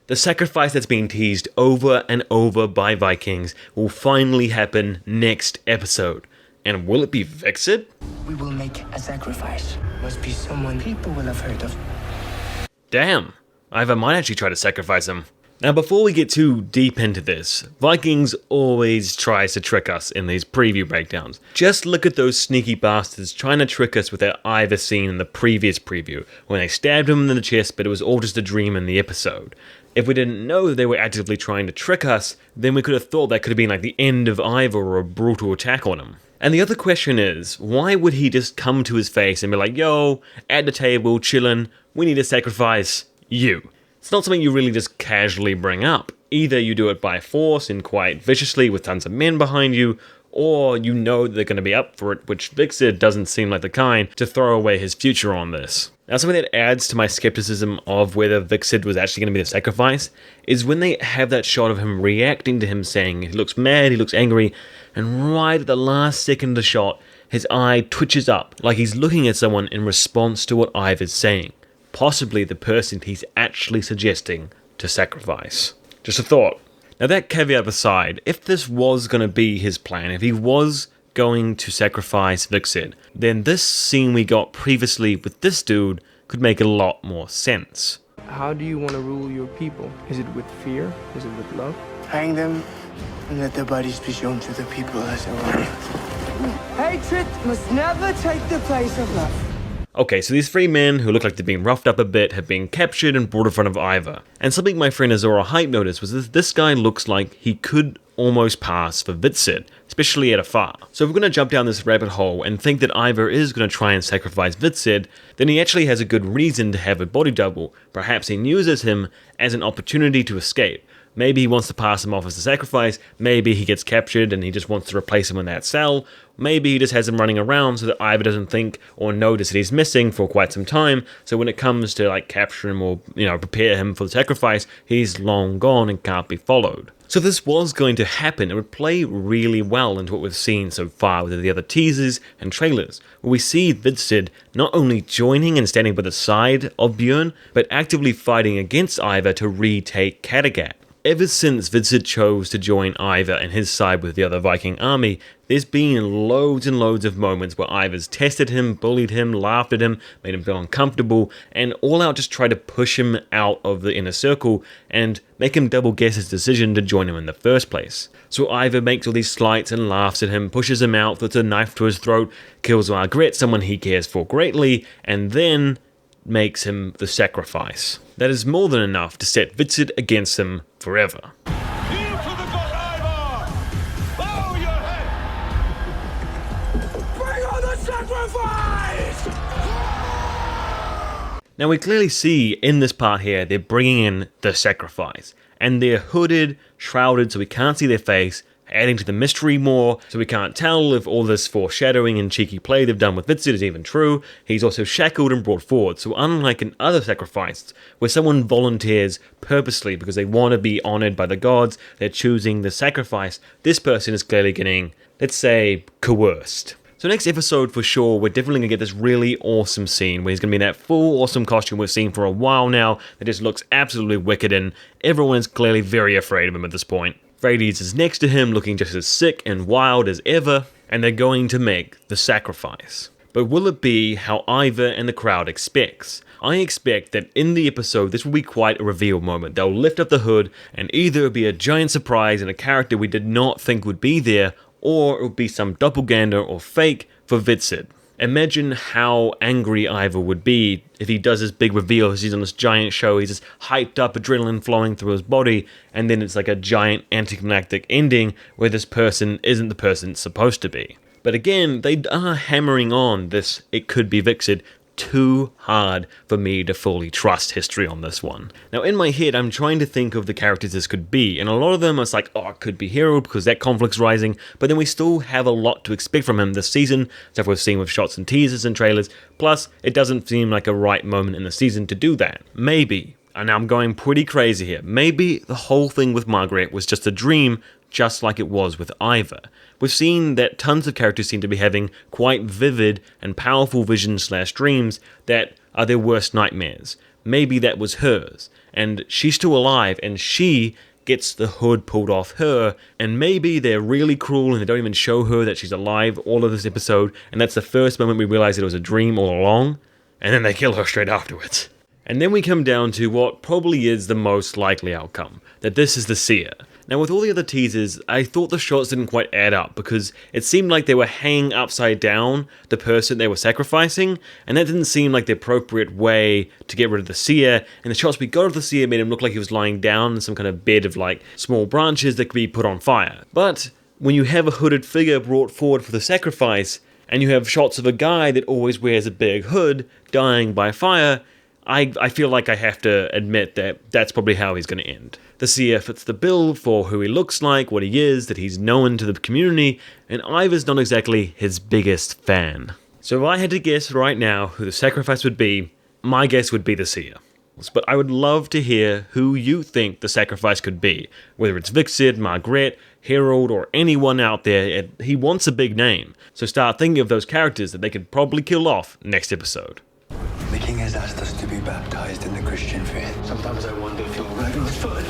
The sacrifice that's been teased over and over by Vikings will finally happen next episode. And will it be Hvitserk? We will make a sacrifice. Must be someone people will have heard of. Damn, Ivar might actually try to sacrifice him. Now before we get too deep into this, Vikings always tries to trick us in these preview breakdowns. Just look at those sneaky bastards trying to trick us with that Ivar scene in the previous preview, when they stabbed him in the chest but it was all just a dream in the episode. If we didn't know they were actively trying to trick us, then we could have thought that could have been like the end of Ivar or a brutal attack on him. And the other question is, why would he just come to his face and be like, yo, at the table, chillin', we need to sacrifice you? It's not something you really just casually bring up. Either you do it by force and quite viciously with tons of men behind you, or you know they're going to be up for it, which Hvitserk doesn't seem like the kind to throw away his future on this. Now something that adds to my skepticism of whether Hvitserk was actually going to be the sacrifice is when they have that shot of him reacting to him saying he looks mad, he looks angry, and right at the last second of the shot, his eye twitches up like he's looking at someone in response to what Ivar's saying. Possibly the person he's actually suggesting to sacrifice. Just a thought. Now that caveat aside, if this was going to be his plan, if he was going to sacrifice Hvitserk, then this scene we got previously with this dude could make a lot more sense. How do you want to rule your people? Is it with fear? Is it with love? Hang them and let their bodies be shown to the people as a warning. Hatred must never take the place of love. Okay, so these three men who look like they're being roughed up a bit have been captured and brought in front of Ivar. And something my friend Azora Hype noticed was that this guy looks like he could almost pass for Hvitserk, especially at afar. So if we're going to jump down this rabbit hole and think that Ivar is going to try and sacrifice Hvitserk, then he actually has a good reason to have a body double. Perhaps he uses him as an opportunity to escape. Maybe he wants to pass him off as a sacrifice, maybe he gets captured and he just wants to replace him in that cell, maybe he just has him running around so that Ivar doesn't think or notice that he's missing for quite some time, so when it comes to like capture him or prepare him for the sacrifice, he's long gone and can't be followed. So if this was going to happen, it would play really well into what we've seen so far with the other teasers and trailers, where we see Hvitserk not only joining and standing by the side of Bjorn, but actively fighting against Ivar to retake Kattegat. Ever since Hvitserk chose to join Ivar and his side with the other Viking army, there's been loads and loads of moments where Ivar's tested him, bullied him, laughed at him, made him feel uncomfortable, and all out just tried to push him out of the inner circle and make him double guess his decision to join him in the first place. So Ivar makes all these slights and laughs at him, pushes him out, puts a knife to his throat, kills Margaret, someone he cares for greatly, and then makes him the sacrifice. That is more than enough to set Hvitserk against him forever. Kneel to the god Ivar! Bow your head! Bring on the sacrifice! Now we clearly see in this part here, they're bringing in the sacrifice. And they're hooded, shrouded so we can't see their face, adding to the mystery more, so we can't tell if all this foreshadowing and cheeky play they've done with Hvitserk is even true. He's also shackled and brought forward, so unlike in other sacrifices, where someone volunteers purposely because they want to be honoured by the gods, they're choosing the sacrifice, this person is clearly getting, let's say, coerced. So next episode for sure, we're definitely going to get this really awesome scene where he's going to be in that full awesome costume we've seen for a while now that just looks absolutely wicked and everyone is clearly very afraid of him at this point. Freydes is next to him looking just as sick and wild as ever, and they're going to make the sacrifice. But will it be how Ivar and the crowd expects? I expect that in the episode this will be quite a reveal moment. They'll lift up the hood and either it'll be a giant surprise and a character we did not think would be there, or it will be some doppelganger or fake for Hvitserk. Imagine how angry Ivar would be if he does this big reveal as he's on this giant show, he's just hyped up, adrenaline flowing through his body, and then it's like a giant anticlimactic ending where this person isn't the person it's supposed to be. But again, they are hammering on this it could be Hvitserk too hard for me to fully trust history on this one. Now in my head I'm trying to think of the characters this could be, and a lot of them it's like, oh, it could be Harold because that conflict's rising, but then we still have a lot to expect from him this season, stuff we've seen with shots and teasers and trailers, plus it doesn't seem like a right moment in the season to do that. Maybe, and I'm going pretty crazy here, maybe the whole thing with Margaret was just a dream, just like it was with Ivar. We've seen that tons of characters seem to be having quite vivid and powerful visions/dreams that are their worst nightmares. maybe that was hers, and she's still alive, and she gets the hood pulled off her, and maybe they're really cruel and they don't even show her that she's alive all of this episode, and that's the first moment we realize it was a dream all along, and then they kill her straight afterwards. And then we come down to what probably is the most likely outcome, that this is the Seer. Now with all the other teasers, I thought the shots didn't quite add up because it seemed like they were hanging upside down the person they were sacrificing, and that didn't seem like the appropriate way to get rid of the Seer, and the shots we got of the Seer made him look like he was lying down in some kind of bed of like small branches that could be put on fire. But when you have a hooded figure brought forward for the sacrifice, and you have shots of a guy that always wears a big hood dying by fire, I feel like I have to admit that that's probably how he's going to end. The Seer fits the bill for who he looks like, what he is, that he's known to the community, and Ivar's not exactly his biggest fan. So if I had to guess right now who the sacrifice would be, my guess would be the Seer. But I would love to hear who you think the sacrifice could be, whether it's Hvitserk, Margret, Harold, or anyone out there. He wants a big name, so start thinking of those characters that they could probably kill off next episode. The king has asked us to be baptized in the Christian faith. Sometimes I wonder if you're Ragnar's foot.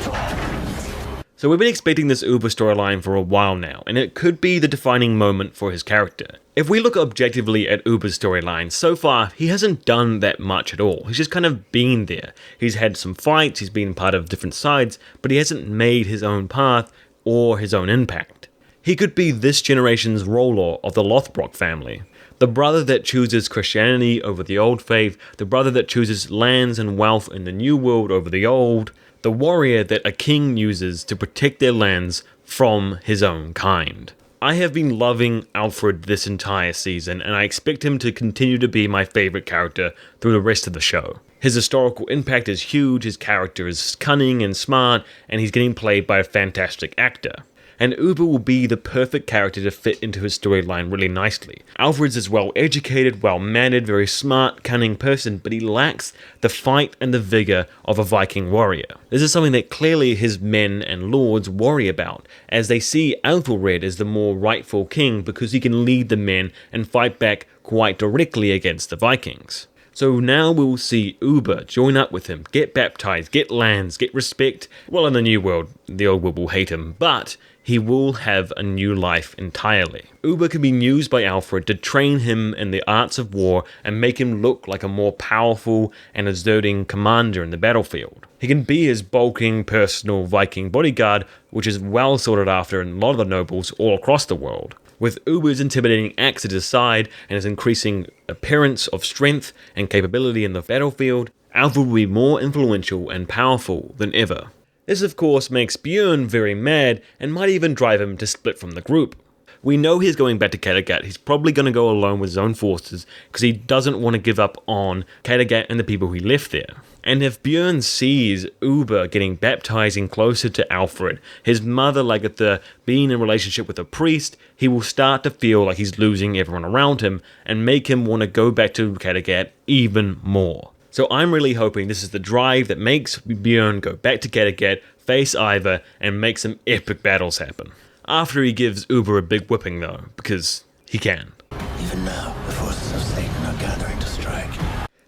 So we've been expecting this Ubbe storyline for a while now, and it could be the defining moment for his character. If we look objectively at Ubbe's storyline, so far he hasn't done that much at all. He's just kind of been there. He's had some fights, he's been part of different sides, but he hasn't made his own path or his own impact. He could be this generation's ruler of the Lothbrok family. The brother that chooses Christianity over the old faith, the brother that chooses lands and wealth in the new world over the old, the warrior that a king uses to protect their lands from his own kind. I have been loving Alfred this entire season, and I expect him to continue to be my favourite character through the rest of the show. His historical impact is huge, his character is cunning and smart, and he's getting played by a fantastic actor. And Ubbe will be the perfect character to fit into his storyline really nicely. Alfred's this well-educated, well-mannered, very smart, cunning person, but he lacks the fight and the vigour of a Viking warrior. This is something that clearly his men and lords worry about, as they see Alfred as the more rightful king because he can lead the men and fight back quite directly against the Vikings. So now we'll see Ubbe join up with him, get baptized, get lands, get respect. Well, in the new world, the old world will hate him, but he will have a new life entirely. Ubbe can be used by Alfred to train him in the arts of war and make him look like a more powerful and asserting commander in the battlefield. He can be his bulking personal Viking bodyguard, which is well sought after in a lot of the nobles all across the world. With Ubbe's intimidating axe at his side and his increasing appearance of strength and capability in the battlefield, Alfred will be more influential and powerful than ever. This of course makes Bjorn very mad and might even drive him to split from the group. We know he's going back to Kattegat. He's probably going to go alone with his own forces because he doesn't want to give up on Kattegat and the people he left there. And if Bjorn sees Ubbe getting baptizing closer to Alfred, his mother Lagertha being in a relationship with a priest, he will start to feel like he's losing everyone around him and make him want to go back to Kattegat even more. So I'm really hoping this is the drive that makes Bjorn go back to Kattegat, face Ivar, and make some epic battles happen. After he gives Ubbe a big whipping though, because he can. Even now, the forces of Satan are gathering to strike.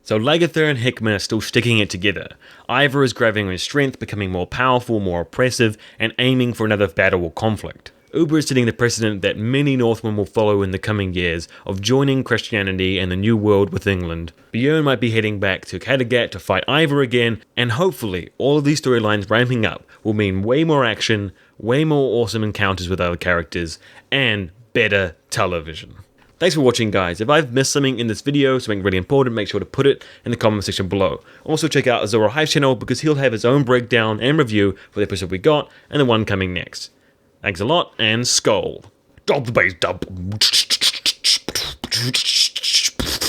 So Lagertha and Hickman are still sticking it together. Ivar is grabbing his strength, becoming more powerful, more oppressive, and aiming for another battle or conflict. Ubbe is setting the precedent that many Northmen will follow in the coming years of joining Christianity and the New World with England. Bjorn might be heading back to Kattegat to fight Ivar again, and hopefully all of these storylines ramping up will mean way more action, way more awesome encounters with other characters, and better television. Thanks for watching guys. If I've missed something in this video, something really important, make sure to put it in the comment section below. Also check out Azora Hive's channel because he'll have his own breakdown and review for the episode we got and the one coming next. Thanks a lot, and Skull. Dub the bass, dub.